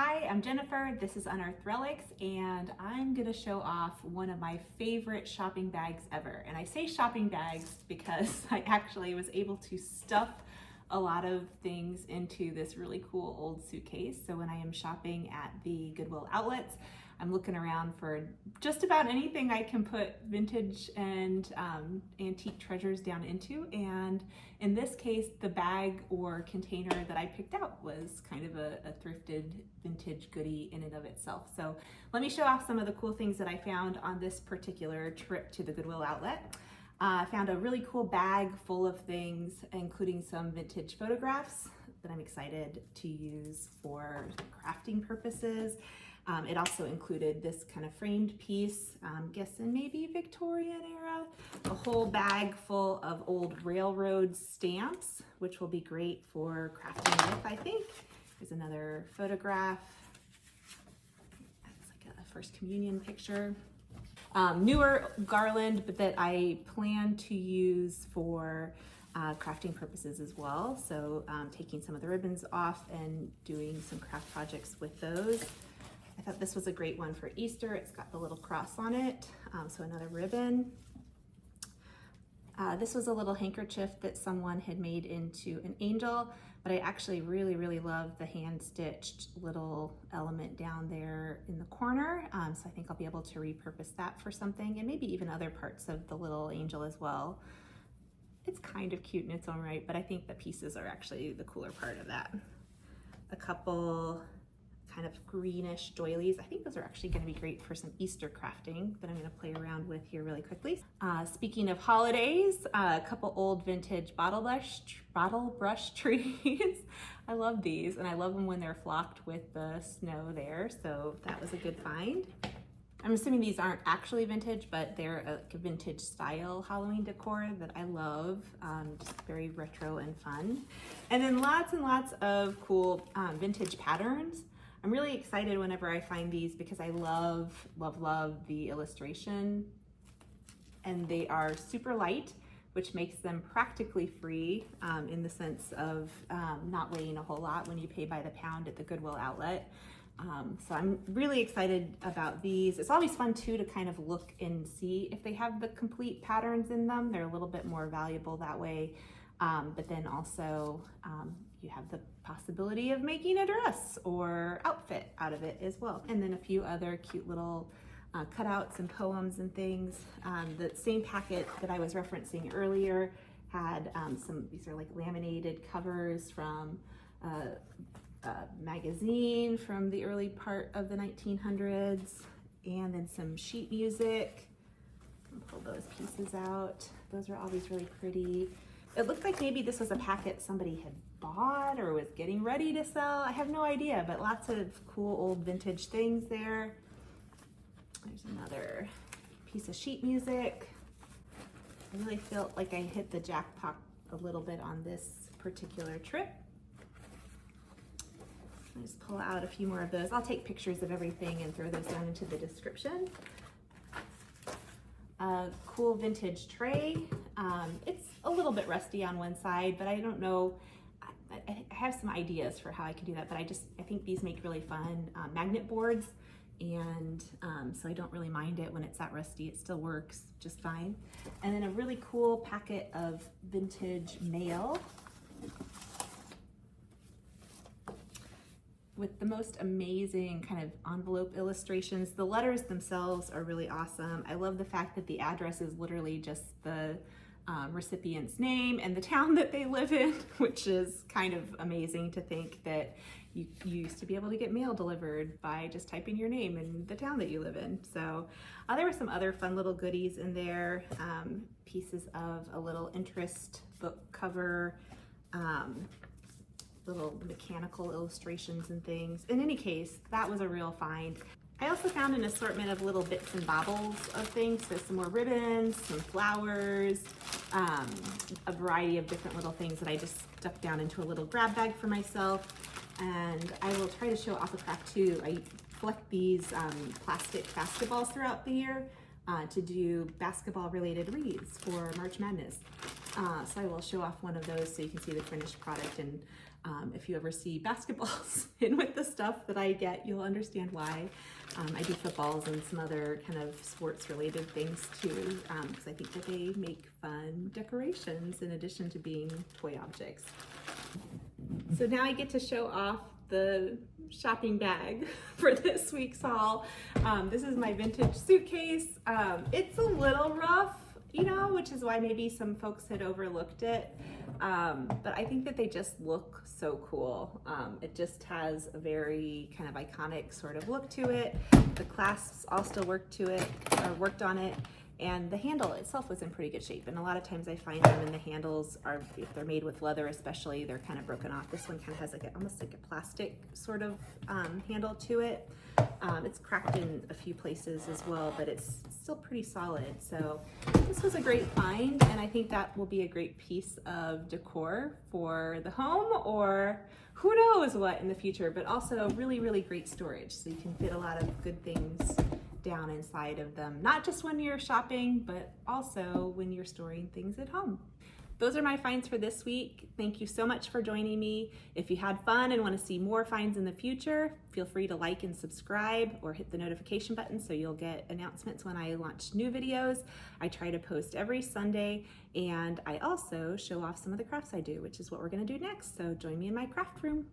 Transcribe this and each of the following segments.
Hi, I'm Jennifer. This is Unearthed Relics, and I'm gonna show off one of my favorite shopping bags ever. And I say shopping bags because I actually was able to stuff a lot of things into this really cool old suitcase. So when I am shopping at the Goodwill Outlets, I'm looking around for just about anything I can put vintage and antique treasures down into. And in this case, the bag or container that I picked out was kind of a thrifted vintage goodie in and of itself. So let me show off some of the cool things that I found on this particular trip to the Goodwill Outlet. I found a really cool bag full of things, including some vintage photographs that I'm excited to use for crafting purposes. It also included this kind of framed piece, I'm guessing maybe Victorian era, a whole bag full of old railroad stamps, which will be great for crafting with, I think. Here's another photograph. That's like a First Communion picture. Newer garland, but that I plan to use for crafting purposes as well. So taking some of the ribbons off and doing some craft projects with those. I thought this was a great one for Easter. It's got the little cross on it, so another ribbon. This was a little handkerchief that someone had made into an angel, but I actually really love the hand-stitched little element down there in the corner. So I think I'll be able to repurpose that for something, and maybe even other parts of the little angel as well. It's kind of cute in its own right, but I think the pieces are actually the cooler part of that. A couple kind of greenish doilies. I think those are actually going to be great for some Easter crafting that I'm going to play around with here really quickly. Speaking of holidays, a couple old vintage bottle brush trees. I love these, and I love them when they're flocked with the snow there, so that was a good find. I'm assuming these aren't actually vintage, but they're a vintage style Halloween decor that I love, just very retro and fun. And then lots and lots of cool vintage patterns. I'm really excited whenever I find these because I love the illustration, and they are super light, which makes them practically free in the sense of not weighing a whole lot when you pay by the pound at the Goodwill Outlet. So I'm really excited about these. It's always fun too to kind of look and see if they have the complete patterns in them. They're a little bit more valuable that way. But then also you have the possibility of making a dress or outfit out of it as well. And then a few other cute little cutouts and poems and things. The same packet that I was referencing earlier had these are like laminated covers from a magazine from the early part of the 1900s, and then some sheet music. Pull those pieces out. Those are always really pretty. It looked like maybe this was a packet somebody had bought or was getting ready to sell. I have no idea, but lots of cool old vintage things there. There's another piece of sheet music. I really felt like I hit the jackpot a little bit on this particular trip. I'll just pull out a few more of those. I'll take pictures of everything and throw those down into the description. A cool vintage tray. It's a little bit rusty on one side, but I don't know. I have some ideas for how I can do that, but I think these make really fun magnet boards, and so I don't really mind it when it's that rusty. It still works just fine. And then a really cool packet of vintage mail with the most amazing kind of envelope illustrations. The letters themselves are really awesome. I love the fact that the address is literally just the recipient's name and the town that they live in, which is kind of amazing to think that you used to be able to get mail delivered by just typing your name and the town that you live in. So there were some other fun little goodies in there, pieces of a little interest book cover, little mechanical illustrations and things. In any case, that was a real find. I also found an assortment of little bits and bobbles of things, so some more ribbons, some flowers, a variety of different little things that I just stuck down into a little grab bag for myself. And I will try to show off a craft too. I collect these plastic basketballs throughout the year to do basketball related wreaths for March Madness. So I will show off one of those so you can see the finished product, and if you ever see basketballs in with the stuff that I get, you'll understand why. I do footballs and some other kind of sports related things too, because I think that they make fun decorations in addition to being toy objects. So now I get to show off the shopping bag for this week's haul. This is my vintage suitcase. It's a little rough, you know, which is why maybe some folks had overlooked it. But I think that they just look so cool. It just has a very kind of iconic sort of look to it. The clasps all still worked on it. And the handle itself was in pretty good shape. And a lot of times I find them, and the handles are, if they're made with leather especially, they're kind of broken off. This one kind of has like almost like a plastic sort of handle to it. It's cracked in a few places as well, but it's still pretty solid. So this was a great find, and I think that will be a great piece of decor for the home, or who knows what in the future, but also really, really great storage. So you can fit a lot of good things down inside of them, not just when you're shopping, but also when you're storing things at home. Those are my finds for this week. Thank you so much for joining me. If you had fun and want to see more finds in the future, feel free to like and subscribe or hit the notification button so you'll get announcements when I launch new videos. I try to post every Sunday, and I also show off some of the crafts I do, which is what we're going to do next. So join me in my craft room.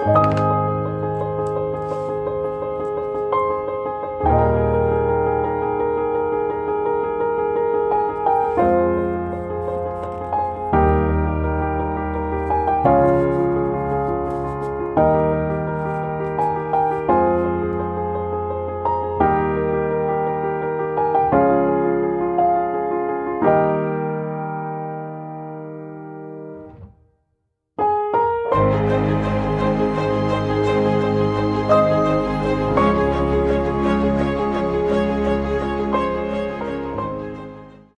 Bye.